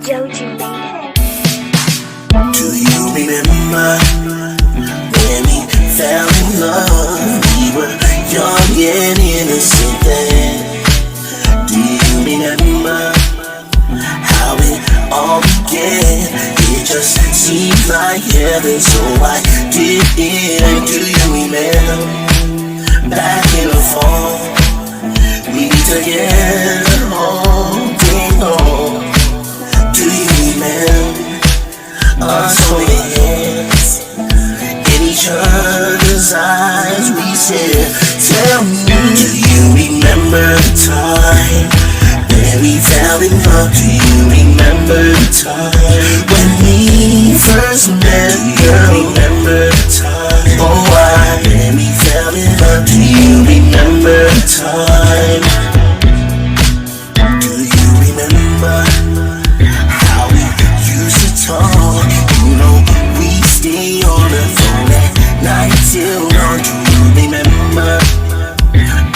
Joji made it. Do you remember when we fell in love? We were young and innocent then. Do you remember how it all began? It just seemed like heaven, so I did it. And do you remember back in the fall, we be together all day long? Do you remember us holding hands in each other's eyes? We said, tell me, do you remember the time when we fell in love? Do you remember the time when we first met? Girl, remember the time? Oh, why when we fell in love? Do you remember the time? Do you remember how we used to talk? You know, we stay on the phone at night till dawn. Do you remember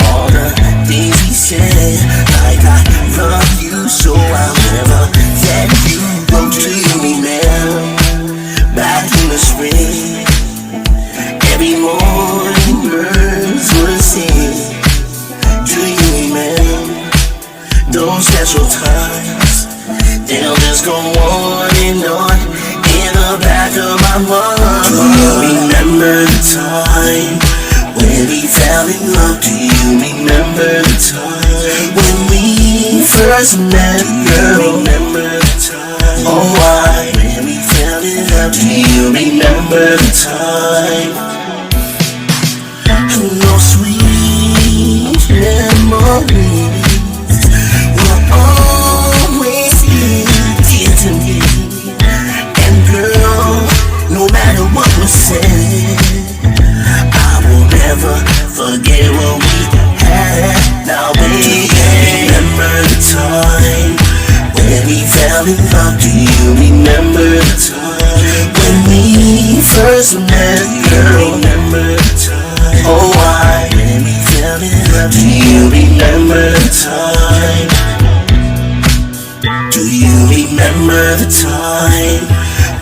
all the things we said? Like I love you, so I'll never let you go. Do you remember back in the spring, every morning birds would sing? Do you remember those special times? They'll just go on and on in the back of my mind. Do you remember the time when we fell in love? Do you remember the time when we first met? Girl, remember the time? Oh, why when we fell in love? Do you remember the time? No sweet memories will always be dear to me. And girl, no matter what was said, I will never forget what we had. Now baby, remember the time when we fell in love? Do you remember the time when we first met? Girl, remember the time? Oh, why when we fell in love? Do you remember the time? Do you remember the time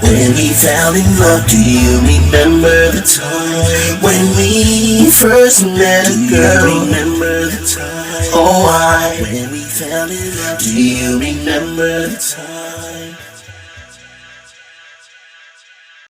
when we fell in love? Do you remember the time when we first met? Girl, remember the time? Oh, why when we fell in love? Do you remember the time?